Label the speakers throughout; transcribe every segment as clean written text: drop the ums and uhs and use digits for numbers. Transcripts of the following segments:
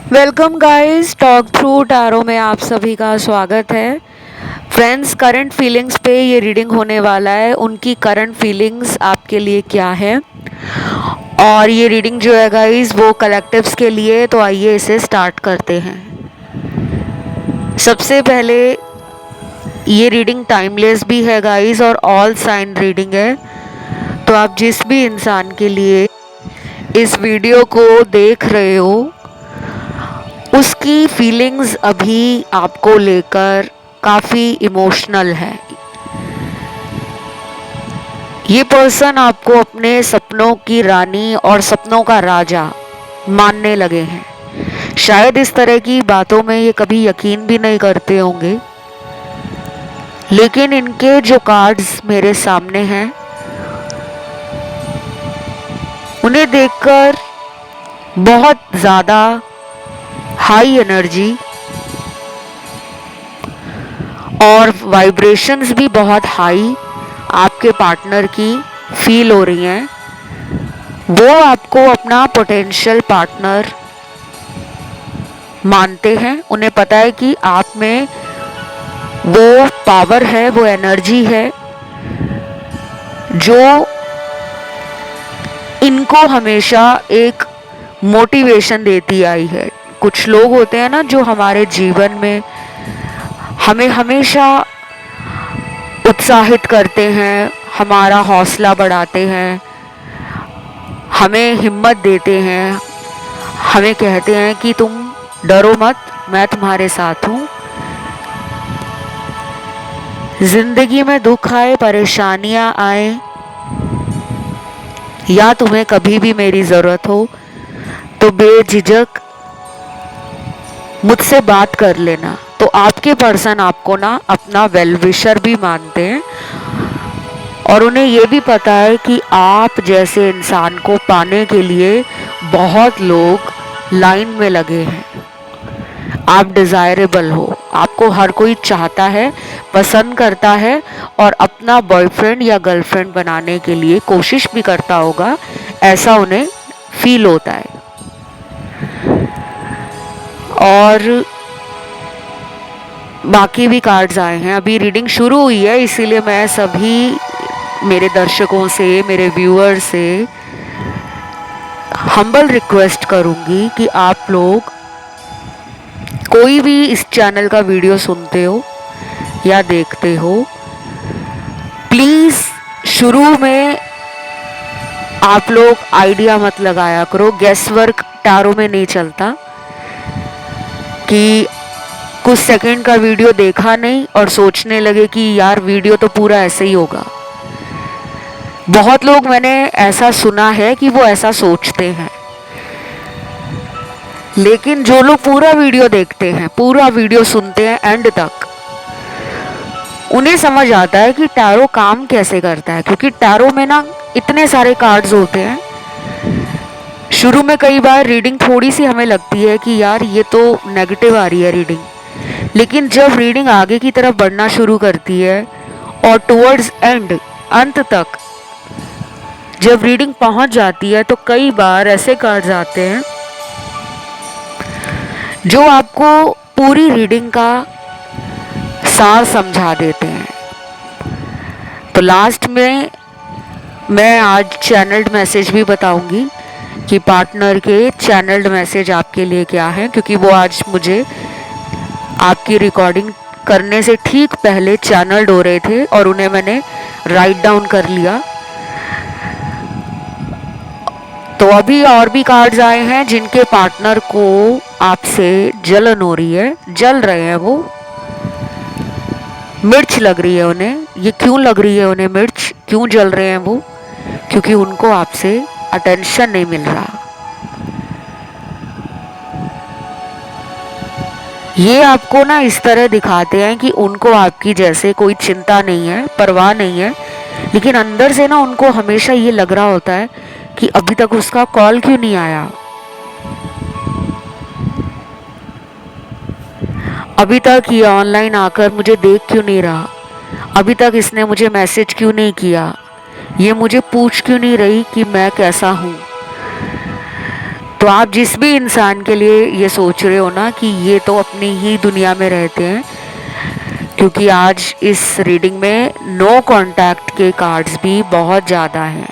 Speaker 1: Welcome guys, talk through tarot में आप सभी का स्वागत है। फ्रेंड्स, करंट फीलिंग्स पे ये रीडिंग होने वाला है। उनकी करंट फीलिंग्स आपके लिए क्या है, और ये रीडिंग जो है गाइस वो कलेक्टिव्स के लिए। तो आइए इसे स्टार्ट करते हैं। सबसे पहले, ये रीडिंग टाइमलेस भी है गाइस और ऑल साइन रीडिंग है। तो आप जिस भी इंसान के लिए इस वीडियो को देख रहे हो, उसकी फीलिंग्स अभी आपको लेकर काफ़ी इमोशनल है। ये पर्सन आपको अपने सपनों की रानी और सपनों का राजा मानने लगे हैं। शायद इस तरह की बातों में ये कभी यकीन भी नहीं करते होंगे, लेकिन इनके जो कार्ड्स मेरे सामने हैं उन्हें देखकर बहुत ज़्यादा हाई एनर्जी और वाइब्रेशंस भी बहुत हाई आपके पार्टनर की फील हो रही हैं। वो आपको अपना पोटेंशियल पार्टनर मानते हैं। उन्हें पता है कि आप में वो पावर है, वो एनर्जी है जो इनको हमेशा एक मोटिवेशन देती आई है। कुछ लोग होते हैं ना जो हमारे जीवन में हमें हमेशा उत्साहित करते हैं, हमारा हौसला बढ़ाते हैं, हमें हिम्मत देते हैं, हमें कहते हैं कि तुम डरो मत, मैं तुम्हारे साथ हूँ। जिंदगी में दुख आए, परेशानियां आए, या तुम्हें कभी भी मेरी ज़रूरत हो तो बेझिझक मुझसे बात कर लेना। तो आपके पर्सन आपको ना अपना वेल विशर भी मानते हैं, और उन्हें ये भी पता है कि आप जैसे इंसान को पाने के लिए बहुत लोग लाइन में लगे हैं। आप डिज़ायरेबल हो, आपको हर कोई चाहता है, पसंद करता है, और अपना बॉयफ्रेंड या गर्लफ्रेंड बनाने के लिए कोशिश भी करता होगा, ऐसा उन्हें फील होता है। और बाकी भी कार्ड्स आए हैं। अभी रीडिंग शुरू हुई है, इसीलिए मैं सभी मेरे दर्शकों से, मेरे व्यूअर से हम्बल रिक्वेस्ट करूंगी कि आप लोग कोई भी इस चैनल का वीडियो सुनते हो या देखते हो, प्लीज़ शुरू में आप लोग आइडिया मत लगाया करो। गेस वर्क टैरो में नहीं चलता कि कुछ सेकंड का वीडियो देखा नहीं और सोचने लगे कि यार वीडियो तो पूरा ऐसे ही होगा। बहुत लोग मैंने ऐसा सुना है कि वो ऐसा सोचते हैं, लेकिन जो लोग पूरा वीडियो देखते हैं, पूरा वीडियो सुनते हैं एंड तक, उन्हें समझ आता है कि टैरो काम कैसे करता है। क्योंकि टैरो में ना इतने सारे कार्ड्स होते हैं। शुरू में कई बार रीडिंग थोड़ी सी हमें लगती है कि यार ये तो नेगेटिव आ रही है रीडिंग, लेकिन जब रीडिंग आगे की तरफ बढ़ना शुरू करती है और टुवर्ड्स एंड, अंत तक जब रीडिंग पहुंच जाती है, तो कई बार ऐसे कार्ड्स आते हैं जो आपको पूरी रीडिंग का सार समझा देते हैं। तो लास्ट में मैं आज चैनल्ड मैसेज भी बताऊंगी कि पार्टनर के चैनल्ड मैसेज आपके लिए क्या है, क्योंकि वो आज मुझे आपकी रिकॉर्डिंग करने से ठीक पहले चैनल्ड हो रहे थे और उन्हें मैंने राइट डाउन कर लिया। तो अभी और भी कार्ड्स आए हैं जिनके पार्टनर को आपसे जलन हो रही है, जल रहे हैं वो, मिर्च लग रही है उन्हें। ये क्यों लग रही है उन्हें मिर्च, क्यों जल रहे हैं वो? क्योंकि उनको आपसे अटेंशन नहीं मिल रहा। ये आपको ना इस तरह दिखाते हैं कि उनको आपकी जैसे कोई चिंता नहीं है, परवाह नहीं है, लेकिन अंदर से ना उनको हमेशा ये लग रहा होता है कि अभी तक उसका कॉल क्यों नहीं आया, अभी तक ये ऑनलाइन आकर मुझे देख क्यों नहीं रहा, अभी तक इसने मुझे मैसेज क्यों नहीं किया, ये मुझे पूछ क्यों नहीं रही कि मैं कैसा हूँ। तो तो आप जिस भी इंसान के लिए ये सोच रहे हो ना कि ये तो अपनी ही दुनिया में रहते हैं, क्योंकि आज इस रीडिंग में नो कांटेक्ट के कार्ड्स भी बहुत ज़्यादा हैं।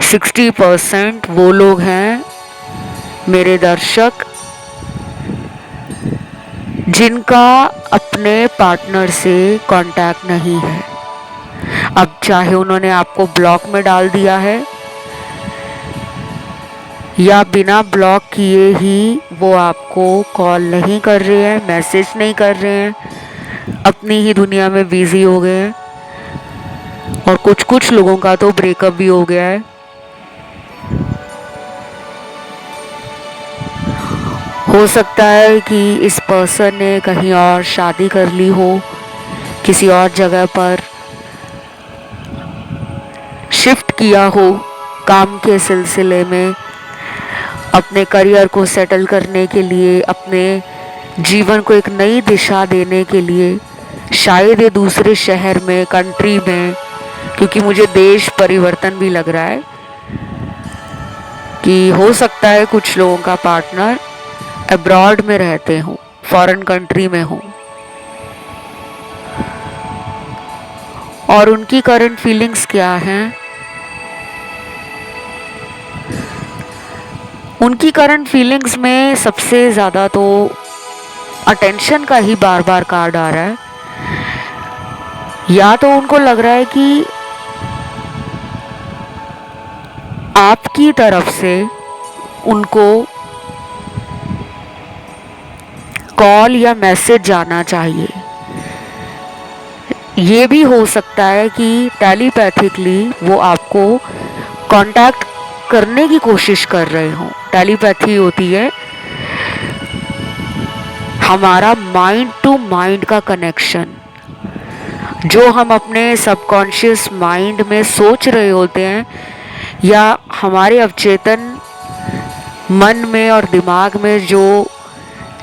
Speaker 1: 60% वो लोग हैं मेरे दर्शक जिनका अपने पार्टनर से कांटेक्ट नहीं है। अब चाहे उन्होंने आपको ब्लॉक में डाल दिया है या बिना ब्लॉक किए ही वो आपको कॉल नहीं कर रहे हैं, मैसेज नहीं कर रहे हैं, अपनी ही दुनिया में बिजी हो गए हैं, और कुछ लोगों का तो ब्रेकअप भी हो गया है। हो सकता है कि इस पर्सन ने कहीं और शादी कर ली हो, किसी और जगह पर शिफ्ट किया हो काम के सिलसिले में, अपने करियर को सेटल करने के लिए, अपने जीवन को एक नई दिशा देने के लिए, शायद ये दूसरे शहर में, कंट्री में, क्योंकि मुझे देश परिवर्तन भी लग रहा है कि हो सकता है कुछ लोगों का पार्टनर अब्रॉड में रहते हो, फॉरेन कंट्री में हो, और उनकी करंट फीलिंग्स क्या हैं। उनकी करंट फीलिंग्स में सबसे ज़्यादा तो अटेंशन का ही बार बार कार्ड आ रहा है। या तो उनको लग रहा है कि आपकी तरफ से उनको कॉल या मैसेज जाना चाहिए। ये भी हो सकता है कि टेलीपैथिकली वो आपको कांटेक्ट करने की कोशिश कर रहे हो। टेलीपैथी होती है हमारा माइंड टू माइंड का कनेक्शन, जो हम अपने सबकॉन्शियस माइंड में सोच रहे होते हैं या हमारे अवचेतन मन में और दिमाग में जो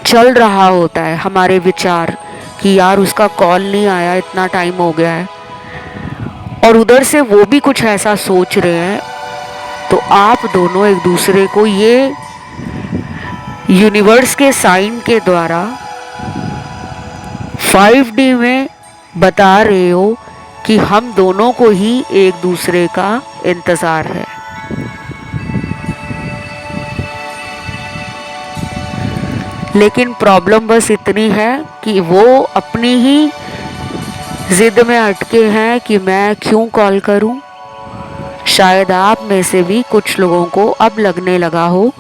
Speaker 1: चल रहा होता है, हमारे विचार कि यार उसका कॉल नहीं आया, इतना टाइम हो गया है, और उधर से वो भी कुछ ऐसा सोच रहे हैं, तो आप दोनों एक दूसरे को ये यूनिवर्स के साइन के द्वारा 5D में बता रहे हो कि हम दोनों को ही एक दूसरे का इंतज़ार है। लेकिन प्रॉब्लम बस इतनी है कि वो अपनी ही जिद में अटके हैं कि मैं क्यों कॉल करूं। शायद आप में से भी कुछ लोगों को अब लगने लगा हो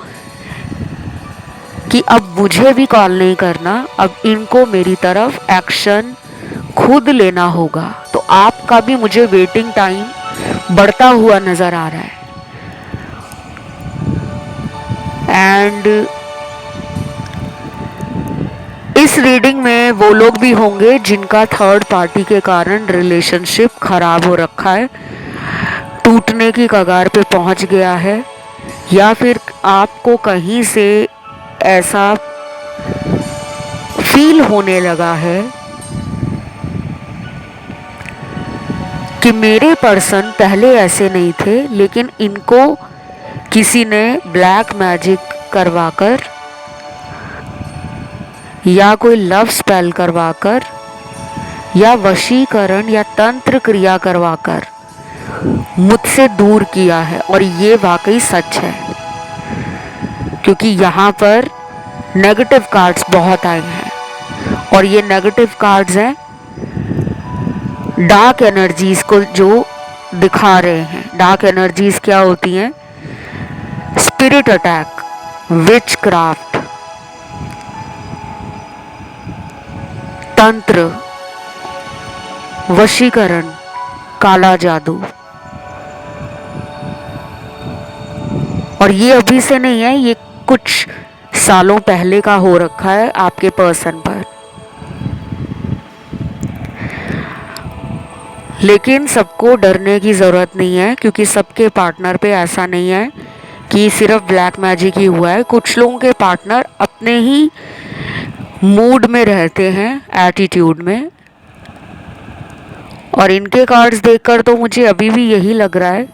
Speaker 1: कि अब मुझे भी कॉल नहीं करना, अब इनको मेरी तरफ एक्शन खुद लेना होगा। तो आपका भी मुझे वेटिंग टाइम बढ़ता हुआ नज़र आ रहा है। एंड इस रीडिंग में वो लोग भी होंगे जिनका थर्ड पार्टी के कारण रिलेशनशिप खराब हो रखा है, टूटने की कगार पे पहुंच गया है, या फिर आपको कहीं से ऐसा फील होने लगा है कि मेरे पर्सन पहले ऐसे नहीं थे, लेकिन इनको किसी ने ब्लैक मैजिक करवाकर या कोई लव स्पेल करवाकर या वशीकरण या तंत्र क्रिया करवाकर मुझसे दूर किया है। और ये वाकई सच है, क्योंकि यहाँ पर नेगेटिव कार्ड्स बहुत आए हैं, और ये नेगेटिव कार्ड्स हैं डार्क एनर्जीज को जो दिखा रहे हैं। डार्क एनर्जीज क्या होती हैं? स्पिरिट अटैक, विच क्राफ्ट, तंत्र, वशीकरण, काला जादू। और ये अभी से नहीं है, ये कुछ सालों पहले का हो रखा है आपके पर्सन पर। लेकिन सबको डरने की ज़रूरत नहीं है, क्योंकि सबके पार्टनर पे ऐसा नहीं है कि सिर्फ ब्लैक मैजिक ही हुआ है। कुछ लोगों के पार्टनर अपने ही मूड में रहते हैं, एटीट्यूड में। और इनके कार्ड्स देखकर तो मुझे अभी भी यही लग रहा है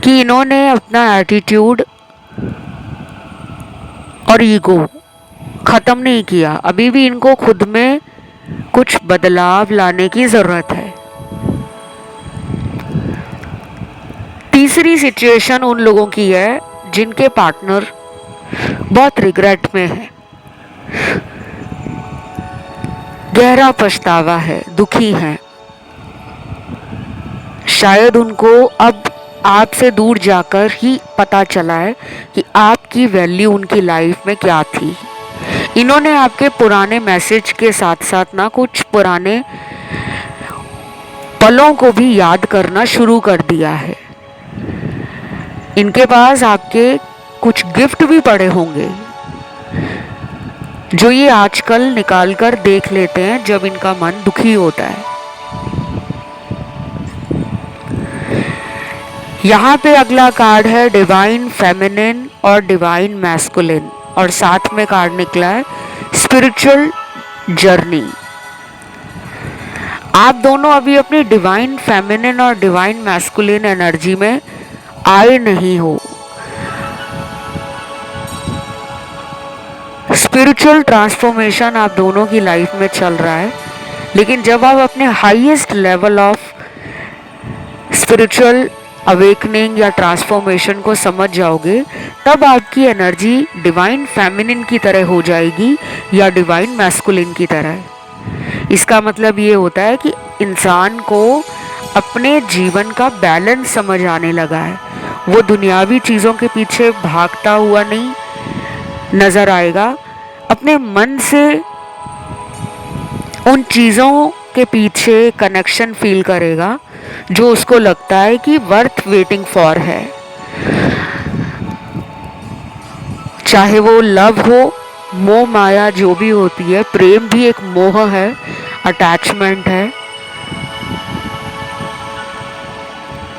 Speaker 1: कि इन्होंने अपना एटीट्यूड और ईगो खत्म नहीं किया, अभी भी इनको खुद में कुछ बदलाव लाने की जरूरत है। तीसरी सिचुएशन उन लोगों की है जिनके पार्टनर बहुत रिग्रेट में है, गहरा पछतावा है, दुखी है। शायद उनको अब आपसे दूर जाकर ही पता चला है कि आपकी वैल्यू उनकी लाइफ में क्या थी। इन्होंने आपके पुराने मैसेज के साथ साथ ना कुछ पुराने पलों को भी याद करना शुरू कर दिया है। इनके पास आपके कुछ गिफ्ट भी पड़े होंगे जो ये आजकल निकाल कर देख लेते हैं जब इनका मन दुखी होता है। यहाँ पे अगला कार्ड है डिवाइन फेमिनिन और डिवाइन मैस्कुलिन, और साथ में कार्ड निकला है स्पिरिचुअल जर्नी। आप दोनों अभी अपनी डिवाइन फेमिनिन और डिवाइन मैस्कुलिन एनर्जी में आए नहीं हो। स्पिरिचुअल ट्रांसफॉर्मेशन आप दोनों की लाइफ में चल रहा है, लेकिन जब आप अपने highest level of spiritual awakening या ट्रांसफॉर्मेशन को समझ जाओगे, तब आपकी एनर्जी डिवाइन फेमिनिन की तरह हो जाएगी या डिवाइन मैस्कुलिन की तरह। इसका मतलब ये होता है कि इंसान को अपने जीवन का बैलेंस समझ आने लगा है। वो दुनियावी चीज़ों के पीछे भागता हुआ नहीं नज़र आएगा, अपने मन से उन चीज़ों के पीछे कनेक्शन फील करेगा जो उसको लगता है कि वर्थ वेटिंग फॉर है। चाहे वो लव हो, मोह माया जो भी होती है, प्रेम भी एक मोह है, अटैचमेंट है।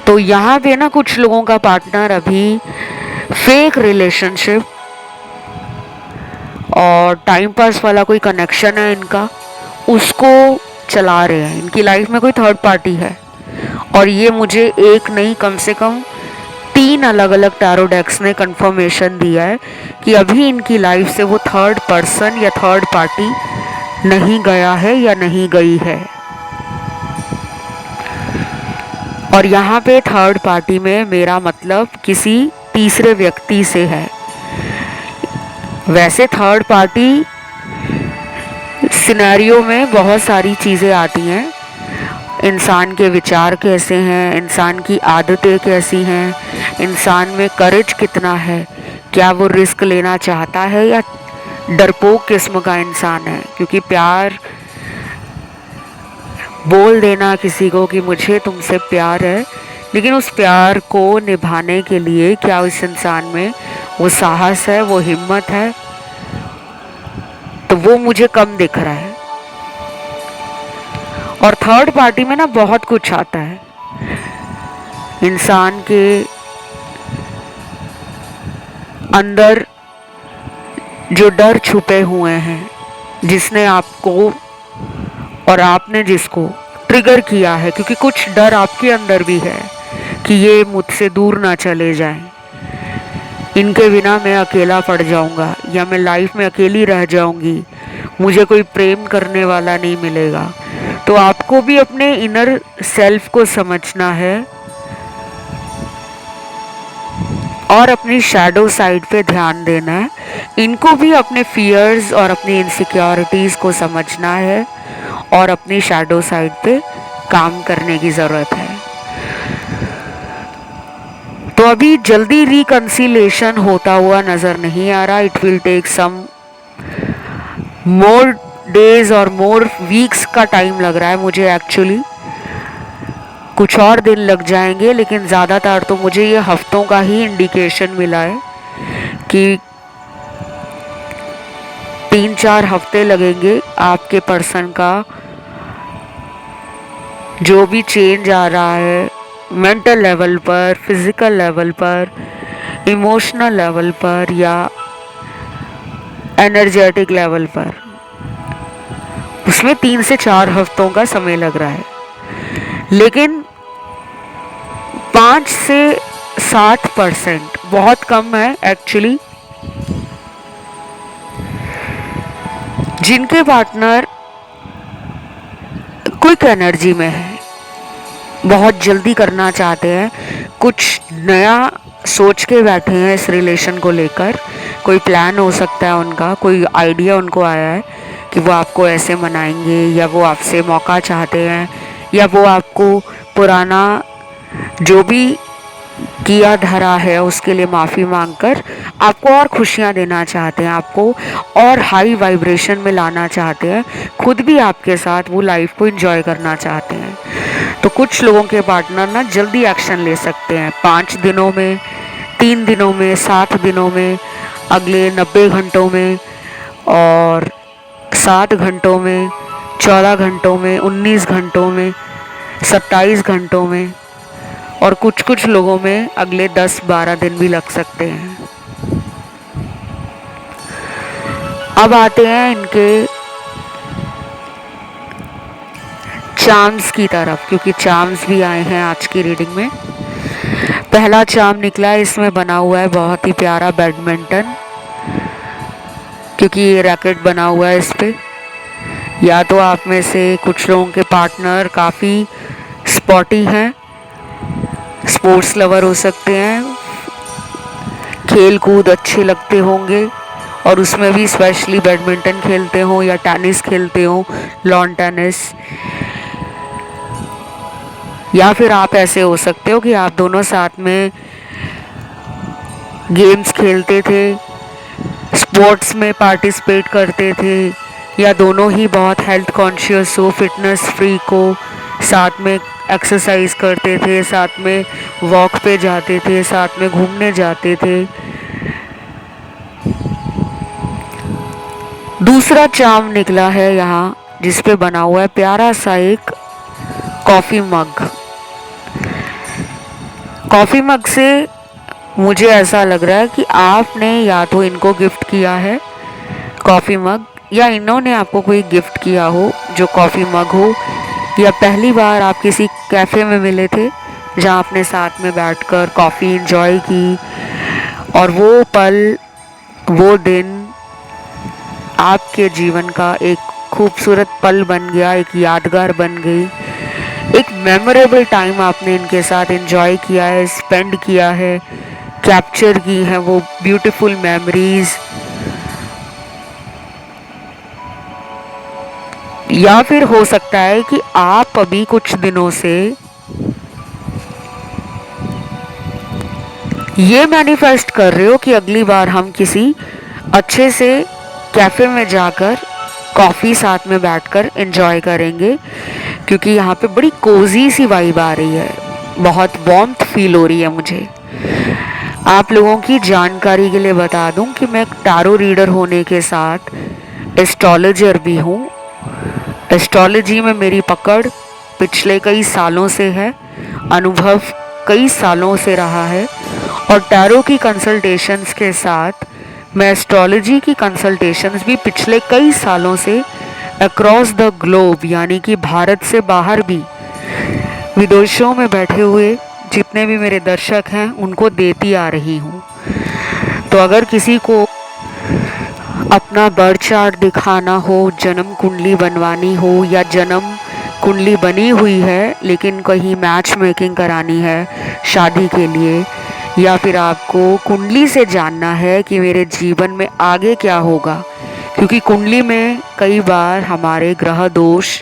Speaker 1: तो यहाँ पे ना कुछ लोगों का पार्टनर अभी फेक रिलेशनशिप और टाइम पास वाला कोई कनेक्शन है इनका, उसको चला रहे हैं। इनकी लाइफ में कोई थर्ड पार्टी है, और ये मुझे एक नहीं कम से कम 3 अलग अलग टैरो डेक्स ने कंफर्मेशन दिया है कि अभी इनकी लाइफ से वो थर्ड पर्सन या थर्ड पार्टी नहीं गया है या नहीं गई है। और यहाँ पे थर्ड पार्टी में मेरा मतलब किसी तीसरे व्यक्ति से है। वैसे थर्ड पार्टी सिनेरियो में बहुत सारी चीज़ें आती हैं, इंसान के विचार कैसे हैं, इंसान की आदतें कैसी हैं, इंसान में करेज कितना है, क्या वो रिस्क लेना चाहता है या डरपोक किस्म का इंसान है। क्योंकि प्यार बोल देना किसी को कि मुझे तुमसे प्यार है, लेकिन उस प्यार को निभाने के लिए क्या उस इंसान में वो साहस है, वो हिम्मत है, तो वो मुझे कम दिख रहा है। और थर्ड पार्टी में ना बहुत कुछ आता है, इंसान के अंदर जो डर छुपे हुए हैं, जिसने आपको और आपने जिसको ट्रिगर किया है, क्योंकि कुछ डर आपके अंदर भी है कि ये मुझसे दूर ना चले जाएं, इनके बिना मैं अकेला पड़ जाऊंगा या मैं लाइफ में अकेली रह जाऊंगी, मुझे कोई प्रेम करने वाला नहीं मिलेगा। तो आपको भी अपने इनर सेल्फ को समझना है और अपनी शैडो साइड पे ध्यान देना है। इनको भी अपने फियर्स और अपनी इनसिक्योरिटीज़ को समझना है और अपनी शैडो साइड पे काम करने की ज़रूरत है। तो अभी जल्दी रिकंसिलेशन होता हुआ नज़र नहीं आ रहा। It will take some more days और मोर वीक्स का टाइम लग रहा है मुझे। एक्चुअली कुछ और दिन लग जाएंगे, लेकिन ज़्यादातर तो मुझे ये हफ्तों का ही इंडिकेशन मिला है कि 3-4 हफ्ते लगेंगे आपके पर्सन का जो भी चेंज आ रहा है, मेंटल लेवल पर, फिजिकल लेवल पर, इमोशनल लेवल पर या एनर्जेटिक लेवल पर, उसमें 3 से 4 हफ्तों का समय लग रहा है। लेकिन 5 से 60% बहुत कम है एक्चुअली। जिनके पार्टनर क्विक एनर्जी में है, बहुत जल्दी करना चाहते हैं, कुछ नया सोच के बैठे हैं इस रिलेशन को लेकर, कोई प्लान हो सकता है उनका, कोई आइडिया उनको आया है कि वो आपको ऐसे मनाएंगे, या वो आपसे मौका चाहते हैं, या वो आपको पुराना जो भी किया धरा है उसके लिए माफ़ी मांगकर आपको और खुशियाँ देना चाहते हैं, आपको और हाई वाइब्रेशन में लाना चाहते हैं, खुद भी आपके साथ वो लाइफ को एंजॉय करना चाहते हैं। तो कुछ लोगों के पार्टनर ना जल्दी एक्शन ले सकते हैं, 5 दिनों में, 3 दिनों में, 7 दिनों में, अगले 90 घंटों में, और 7 घंटों में, 14 घंटों में, 19 घंटों में, 27 घंटों में, और कुछ कुछ लोगों में अगले 10-12 दिन भी लग सकते हैं। अब आते हैं इनके चार्म्स की तरफ, क्योंकि चार्म्स भी आए हैं आज की रीडिंग में। पहला चार्म निकला है, इसमें बना हुआ है बहुत ही प्यारा बैडमिंटन, क्योंकि ये रैकेट बना हुआ है इस पे। या तो आप में से कुछ लोगों के पार्टनर काफ़ी स्पोर्टी हैं, स्पोर्ट्स लवर हो सकते हैं, खेल कूद अच्छे लगते होंगे, और उसमें भी स्पेशली बैडमिंटन खेलते हो या टेनिस खेलते हो, लॉन टेनिस। या फिर आप ऐसे हो सकते हो कि आप दोनों साथ में गेम्स खेलते थे, स्पोर्ट्स में पार्टिसिपेट करते थे, या दोनों ही बहुत हेल्थ कॉन्शियस हो, फिटनेस फ्रीक हो, साथ में एक्सरसाइज करते थे, साथ में वॉक पे जाते थे, साथ में घूमने जाते थे। दूसरा चार्म निकला है यहाँ, जिस पे बना हुआ है प्यारा सा एक कॉफ़ी मग। कॉफ़ी मग से मुझे ऐसा लग रहा है कि आपने या तो इनको गिफ्ट किया है कॉफ़ी मग, या इन्होंने आपको कोई गिफ्ट किया हो जो कॉफ़ी मग हो, या पहली बार आप किसी कैफ़े में मिले थे जहाँ आपने साथ में बैठकर कॉफ़ी एंजॉय की, और वो पल, वो दिन आपके जीवन का एक खूबसूरत पल बन गया, एक यादगार बन गई, एक मेमोरेबल टाइम आपने इनके साथ एंजॉय किया है, स्पेंड किया है, कैप्चर की है वो ब्यूटीफुल मेमोरीज। या फिर हो सकता है कि आप अभी कुछ दिनों से ये मैनिफेस्ट कर रहे हो कि अगली बार हम किसी अच्छे से कैफ़े में जाकर कॉफ़ी साथ में बैठकर एंजॉय करेंगे, क्योंकि यहाँ पे बड़ी कोजी सी वाइब आ रही है, बहुत वार्मथ फील हो रही है मुझे। आप लोगों की जानकारी के लिए बता दूं कि मैं एक टैरो रीडर होने के साथ एस्ट्रोलॉजर भी हूँ। एस्ट्रोलॉजी में मेरी पकड़ पिछले कई सालों से है, अनुभव कई सालों से रहा है, और टैरो की कंसल्टेशंस के साथ मैं एस्ट्रोलॉजी की कंसल्टेशंस भी पिछले कई सालों से अक्रॉस द ग्लोब, यानी कि भारत से बाहर भी विदेशों में बैठे हुए जितने भी मेरे दर्शक हैं उनको देती आ रही हूँ। तो अगर किसी को अपना बर्थ चार्ट दिखाना हो, जन्म कुंडली बनवानी हो, या जन्म कुंडली बनी हुई है लेकिन कहीं मैच मेकिंग करानी है शादी के लिए, या फिर आपको कुंडली से जानना है कि मेरे जीवन में आगे क्या होगा, क्योंकि कुंडली में कई बार हमारे ग्रह दोष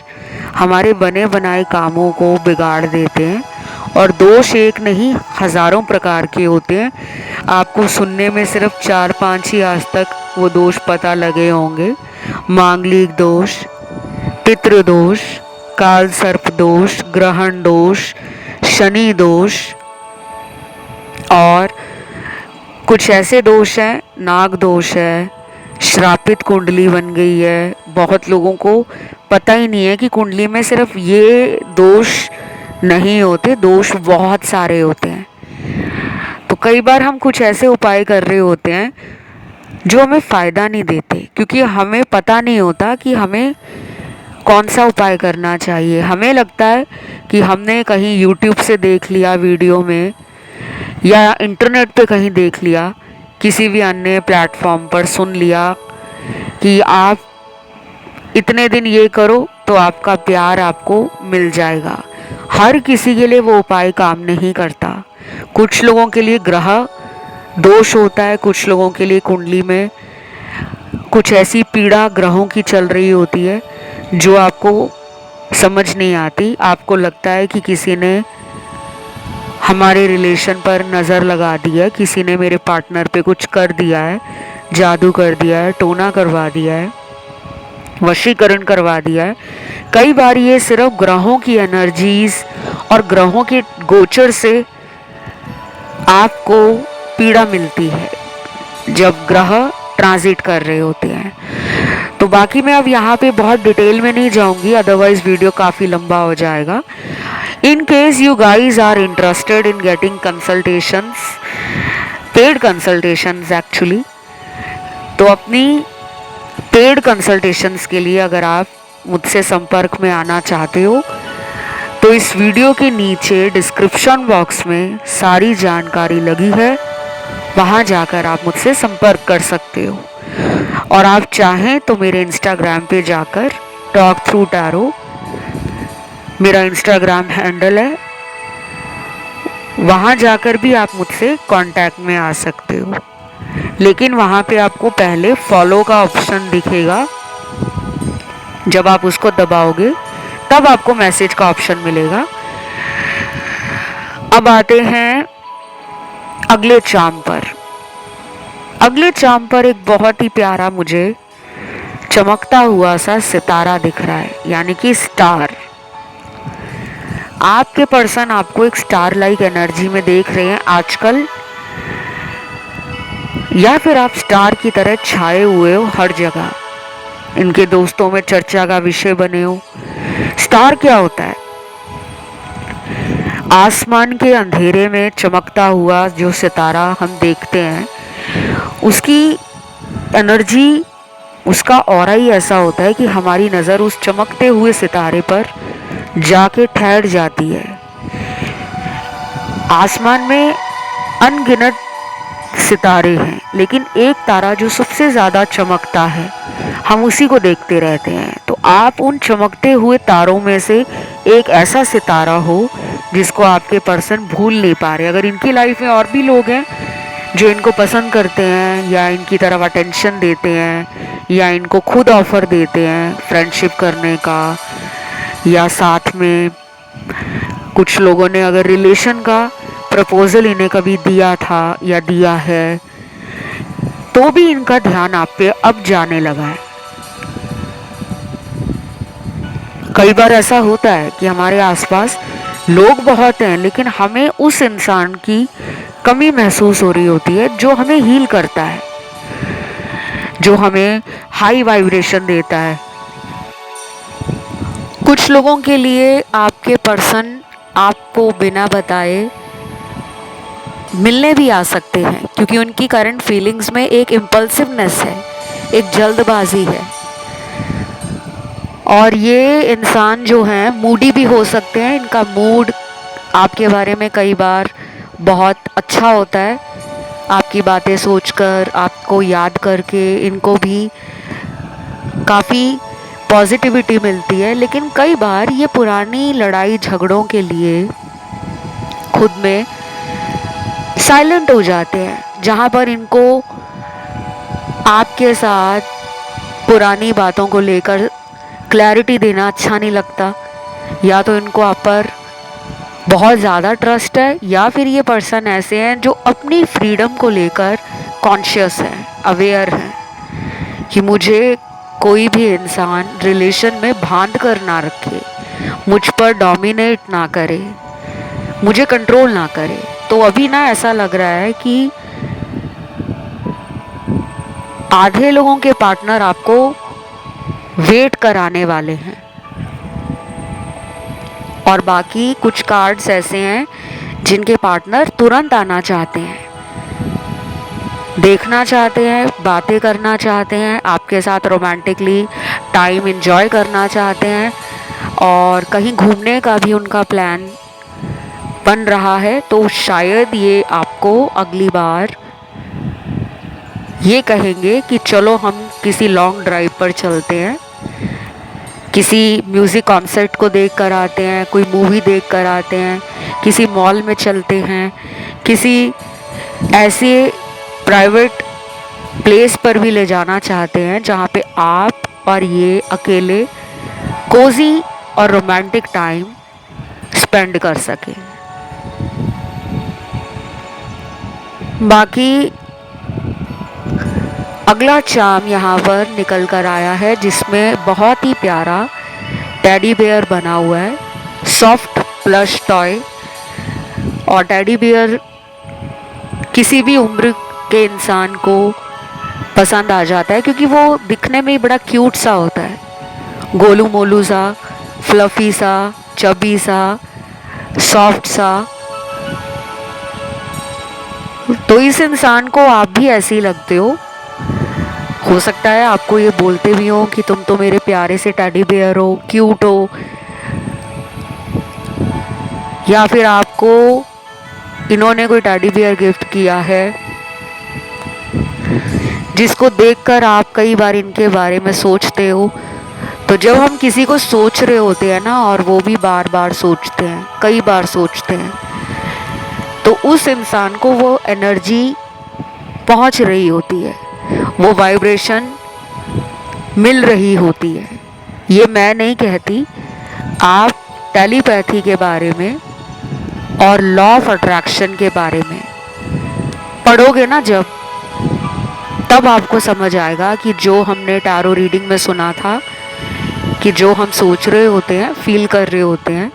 Speaker 1: हमारे बने बनाए कामों को बिगाड़ देते हैं, और दोष एक नहीं हज़ारों प्रकार के होते हैं। आपको सुनने में सिर्फ 4-5 ही आज तक वो दोष पता लगे होंगे। मांगलिक दोष, पितृदोष, काल सर्प दोष, ग्रहण दोष, शनि दोष, और कुछ ऐसे दोष हैं, नाग दोष है, श्रापित कुंडली बन गई है। बहुत लोगों को पता ही नहीं है कि कुंडली में सिर्फ ये दोष नहीं होते, दोष बहुत सारे होते हैं। तो कई बार हम कुछ ऐसे उपाय कर रहे होते हैं जो हमें फ़ायदा नहीं देते, क्योंकि हमें पता नहीं होता कि हमें कौन सा उपाय करना चाहिए। हमें लगता है कि हमने कहीं यूट्यूब से देख लिया वीडियो में, या इंटरनेट पे कहीं देख लिया, किसी भी अन्य प्लेटफॉर्म पर सुन लिया कि आप इतने दिन ये करो तो आपका प्यार आपको मिल जाएगा। हर किसी के लिए वो उपाय काम नहीं करता। कुछ लोगों के लिए ग्रह दोष होता है, कुछ लोगों के लिए कुंडली में कुछ ऐसी पीड़ा ग्रहों की चल रही होती है जो आपको समझ नहीं आती। आपको लगता है कि किसी ने हमारे रिलेशन पर नज़र लगा दी है, किसी ने मेरे पार्टनर पे कुछ कर दिया है, जादू कर दिया है, टोना करवा दिया है, वशीकरण करवा दिया है। कई बार ये सिर्फ ग्रहों की एनर्जीज और ग्रहों के गोचर से आपको पीड़ा मिलती है जब ग्रह ट्रांजिट कर रहे होते हैं। तो बाकी मैं अब यहाँ पे बहुत डिटेल में नहीं जाऊंगी, अदरवाइज वीडियो काफ़ी लंबा हो जाएगा। In case you guys are interested in getting consultations, paid consultations actually, तो अपनी पेड कंसल्टेशंस के लिए अगर आप मुझसे संपर्क में आना चाहते हो तो इस वीडियो के नीचे डिस्क्रिप्शन बॉक्स में सारी जानकारी लगी है, वहाँ जाकर आप मुझसे संपर्क कर सकते हो। और आप चाहें तो मेरे इंस्टाग्राम पे जाकर टॉक थ्रू टैरो मेरा इंस्टाग्राम हैंडल है, वहाँ जाकर भी आप मुझसे कांटेक्ट में आ सकते हो। लेकिन वहाँ पे आपको पहले फॉलो का ऑप्शन दिखेगा, जब आप उसको दबाओगे तब आपको मैसेज का ऑप्शन मिलेगा। अब आते हैं अगले चार्म पर। अगले चार्म पर एक बहुत ही प्यारा मुझे चमकता हुआ सा सितारा दिख रहा है, यानी कि स्टार। आपके पर्सन आपको एक स्टार लाइक एनर्जी में देख रहे हैं आजकल, या फिर आप स्टार की तरह छाए हुए हो हर जगह, इनके दोस्तों में चर्चा का विषय बने हो। स्टार क्या होता है? आसमान के अंधेरे में चमकता हुआ जो सितारा हम देखते हैं, उसकी एनर्जी, उसका ऑरा ही ऐसा होता है कि हमारी नज़र उस चमकते हुए सितारे पर जाके ठहर जाती है। आसमान में अनगिनत सितारे हैं, लेकिन एक तारा जो सबसे ज़्यादा चमकता है, हम उसी को देखते रहते हैं। तो आप उन चमकते हुए तारों में से एक ऐसा सितारा हो जिसको आपके पर्सन भूल नहीं पा रहे। अगर इनकी लाइफ में और भी लोग हैं जो इनको पसंद करते हैं या इनकी तरफ अटेंशन देते हैं या इनको खुद ऑफर देते हैं फ्रेंडशिप करने का, या साथ में कुछ लोगों ने अगर रिलेशन का प्रपोजल इन्हें कभी दिया था या दिया है, तो भी इनका ध्यान आप पे अब जाने लगा है। कई बार ऐसा होता है कि हमारे आसपास लोग बहुत हैं, लेकिन हमें उस इंसान की कमी महसूस हो रही होती है जो हमें हील करता है, जो हमें हाई वाइब्रेशन देता है। कुछ लोगों के लिए आपके पर्सन आपको बिना बताए मिलने भी आ सकते हैं, क्योंकि उनकी करंट फीलिंग्स में एक इम्पल्सिवनेस है, एक जल्दबाजी है। और ये इंसान जो हैं मूडी भी हो सकते हैं। इनका मूड आपके बारे में कई बार बहुत अच्छा होता है, आपकी बातें सोचकर, आपको याद करके इनको भी काफ़ी पॉजिटिविटी मिलती है। लेकिन कई बार ये पुरानी लड़ाई झगड़ों के लिए खुद में साइलेंट हो जाते हैं, जहाँ पर इनको आपके साथ पुरानी बातों को लेकर क्लैरिटी देना अच्छा नहीं लगता। या तो इनको आप पर बहुत ज़्यादा ट्रस्ट है, या फिर ये पर्सन ऐसे हैं जो अपनी फ्रीडम को लेकर कॉन्शियस हैं, अवेयर हैं कि मुझे कोई भी इंसान रिलेशन में बांध कर ना रखे, मुझ पर डोमिनेट ना करे, मुझे कंट्रोल ना करे। तो अभी ना ऐसा लग रहा है कि आधे लोगों के पार्टनर आपको वेट कराने वाले हैं, और बाकी कुछ कार्ड्स ऐसे हैं जिनके पार्टनर तुरंत आना चाहते हैं, देखना चाहते हैं, बातें करना चाहते हैं, आपके साथ रोमांटिकली टाइम एंजॉय करना चाहते हैं, और कहीं घूमने का भी उनका प्लान बन रहा है। तो शायद ये आपको अगली बार ये कहेंगे कि चलो हम किसी लॉन्ग ड्राइव पर चलते हैं, किसी म्यूज़िक कॉन्सर्ट को देख कर आते हैं, कोई मूवी देख कर आते हैं, किसी मॉल में चलते हैं, किसी ऐसे प्राइवेट प्लेस पर भी ले जाना चाहते हैं जहाँ पे आप और ये अकेले कोजी और रोमांटिक टाइम स्पेंड कर सकें। बाकी अगला चार्म यहाँ पर निकल कर आया है जिसमें बहुत ही प्यारा टेडी बेयर बना हुआ है, सॉफ्ट प्लश टॉय। और टेडी बेयर किसी भी उम्र के इंसान को पसंद आ जाता है क्योंकि वो दिखने में ही बड़ा क्यूट सा होता है, गोलू मोलू सा, फ्लफी सा, चबी सा, सॉफ्ट सा। तो इस इंसान को आप भी ऐसे ही लगते हो सकता है आपको ये बोलते भी हो कि तुम तो मेरे प्यारे से टेडी बेयर हो, क्यूट हो, या फिर आपको इन्होंने कोई टेडी बेयर गिफ्ट किया है जिसको देखकर आप कई बार इनके बारे में सोचते हो। तो जब हम किसी को सोच रहे होते हैं ना, और वो भी बार बार सोचते हैं, कई बार सोचते हैं, तो उस इंसान को वो एनर्जी पहुंच रही होती है, वो वाइब्रेशन मिल रही होती है। ये मैं नहीं कहती, आप टेलीपैथी के बारे में और लॉ ऑफ अट्रैक्शन के बारे में पढ़ोगे ना जब, तब आपको समझ आएगा कि जो हमने टैरो रीडिंग में सुना था कि जो हम सोच रहे होते हैं, फील कर रहे होते हैं,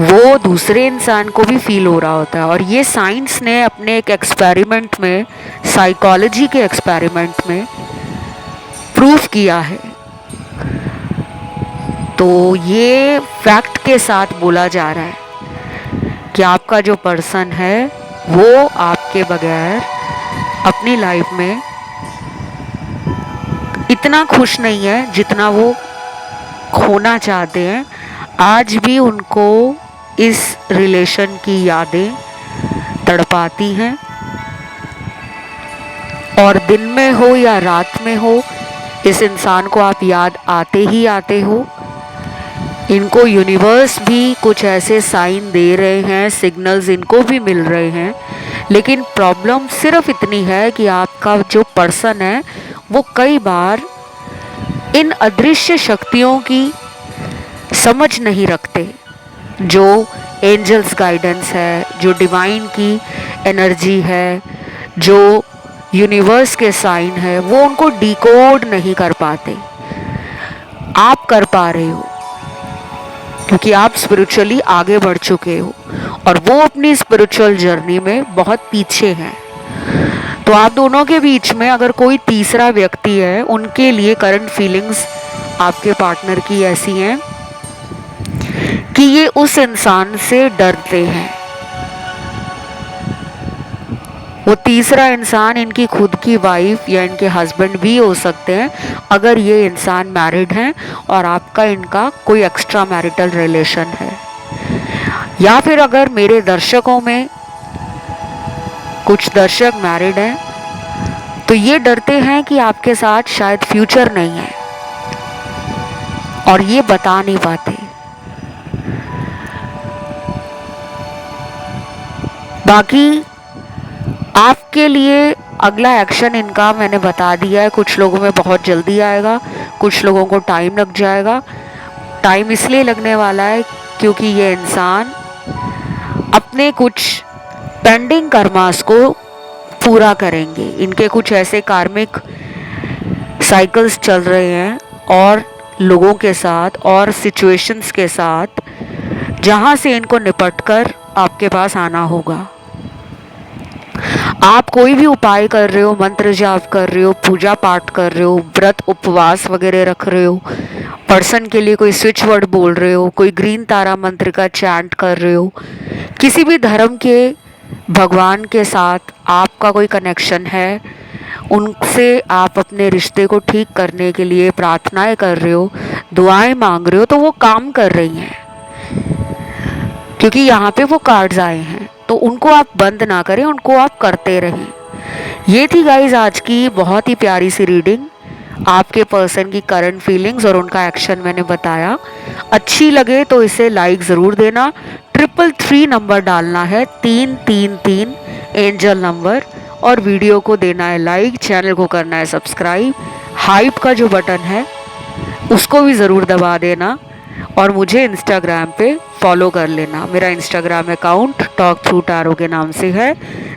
Speaker 1: वो दूसरे इंसान को भी फील हो रहा होता है। और ये साइंस ने अपने एक एक्सपेरिमेंट में, साइकोलॉजी के एक्सपेरिमेंट में प्रूफ किया है। तो ये फैक्ट के साथ बोला जा रहा है कि आपका जो पर्सन है वो आपके बगैर अपनी लाइफ में इतना खुश नहीं है जितना वो खोना चाहते हैं। आज भी उनको इस रिलेशन की यादें तड़पाती हैं, और दिन में हो या रात में हो, इस इंसान को आप याद आते ही आते हो। इनको यूनिवर्स भी कुछ ऐसे साइन दे रहे हैं, सिग्नल्स इनको भी मिल रहे हैं, लेकिन प्रॉब्लम सिर्फ इतनी है कि आपका जो पर्सन है वो कई बार इन अदृश्य शक्तियों की समझ नहीं रखते। जो एंजल्स गाइडेंस है, जो डिवाइन की एनर्जी है, जो यूनिवर्स के साइन है, वो उनको डिकोड नहीं कर पाते। आप कर पा रहे हो क्योंकि आप स्पिरिचुअली आगे बढ़ चुके हो और वो अपनी स्पिरिचुअल जर्नी में बहुत पीछे हैं। तो आप दोनों के बीच में अगर कोई तीसरा व्यक्ति है, उनके लिए करंट फीलिंग्स आपके पार्टनर की ऐसी हैं कि ये उस इंसान से डरते हैं। वो तीसरा इंसान इनकी खुद की वाइफ या इनके हस्बैंड भी हो सकते हैं अगर ये इंसान मैरिड हैं और आपका इनका कोई एक्स्ट्रा मैरिटल रिलेशन है। या फिर अगर मेरे दर्शकों में कुछ दर्शक मैरिड हैं तो ये डरते हैं कि आपके साथ शायद फ्यूचर नहीं है और ये बता नहीं पाते। बाकी आपके लिए अगला एक्शन इनका मैंने बता दिया है। कुछ लोगों में बहुत जल्दी आएगा, कुछ लोगों को टाइम लग जाएगा। टाइम इसलिए लगने वाला है क्योंकि ये इंसान अपने कुछ पेंडिंग कर्मास को पूरा करेंगे। इनके कुछ ऐसे कार्मिक साइकिल्स चल रहे हैं और लोगों के साथ और सिचुएशंस के साथ, जहां से इनको निपटकर आपके पास आना होगा। आप कोई भी उपाय कर रहे हो, मंत्र जाप कर रहे हो, पूजा पाठ कर रहे हो, व्रत उपवास वगैरह रख रहे हो, पर्सन के लिए कोई स्विच वर्ड बोल रहे हो, कोई ग्रीन तारा मंत्र का चैंट कर रहे हो, किसी भी धर्म के भगवान के साथ आपका कोई कनेक्शन है, उनसे आप अपने रिश्ते को ठीक करने के लिए प्रार्थनाएं कर रहे हो, दुआएं मांग रहे हो, तो वो काम कर रही हैं क्योंकि यहाँ पे वो कार्ड्स आए हैं। तो उनको आप बंद ना करें, उनको आप करते रहें। ये थी गाइज आज की बहुत ही प्यारी सी रीडिंग। आपके पर्सन की करंट फीलिंग्स और उनका एक्शन मैंने बताया। अच्छी लगे तो इसे लाइक ज़रूर देना। 333 नंबर डालना है, 333 एंजल नंबर, और वीडियो को देना है लाइक, चैनल को करना है सब्सक्राइब। हाइप का जो बटन है उसको भी ज़रूर दबा देना और मुझे इंस्टाग्राम पे फॉलो कर लेना। मेरा Instagram account talk through tarot के नाम से है,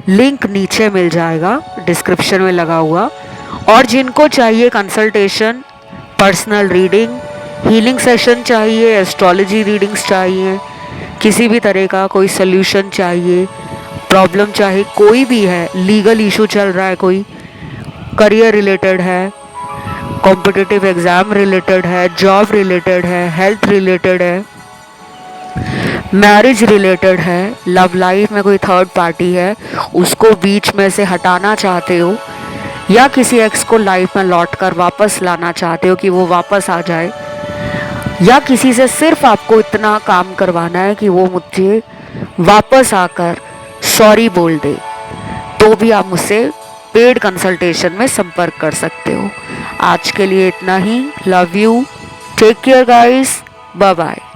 Speaker 1: लिंक नीचे मिल जाएगा डिस्क्रिप्शन में लगा हुआ। और जिनको चाहिए consultation, personal reading, healing session चाहिए, एस्ट्रोलॉजी रीडिंग्स चाहिए, किसी भी तरह का कोई सोल्यूशन चाहिए, प्रॉब्लम चाहे कोई भी है, लीगल इशू चल रहा है, कोई करियर रिलेटेड है, कॉम्पिटिटिव एग्ज़ाम रिलेटेड है, जॉब रिलेटेड है, हेल्थ रिलेटेड है, मैरिज रिलेटेड है, लव लाइफ में कोई थर्ड पार्टी है उसको बीच में से हटाना चाहते हो, या किसी एक्स को लाइफ में लौट कर वापस लाना चाहते हो कि वो वापस आ जाए, या किसी से सिर्फ आपको इतना काम करवाना है कि वो मुझे वापस आकर सॉरी बोल दे, तो भी आप मुझसे पेड कंसल्टेशन में संपर्क कर सकते हो। आज के लिए इतना ही। Love you, take care guys, bye bye.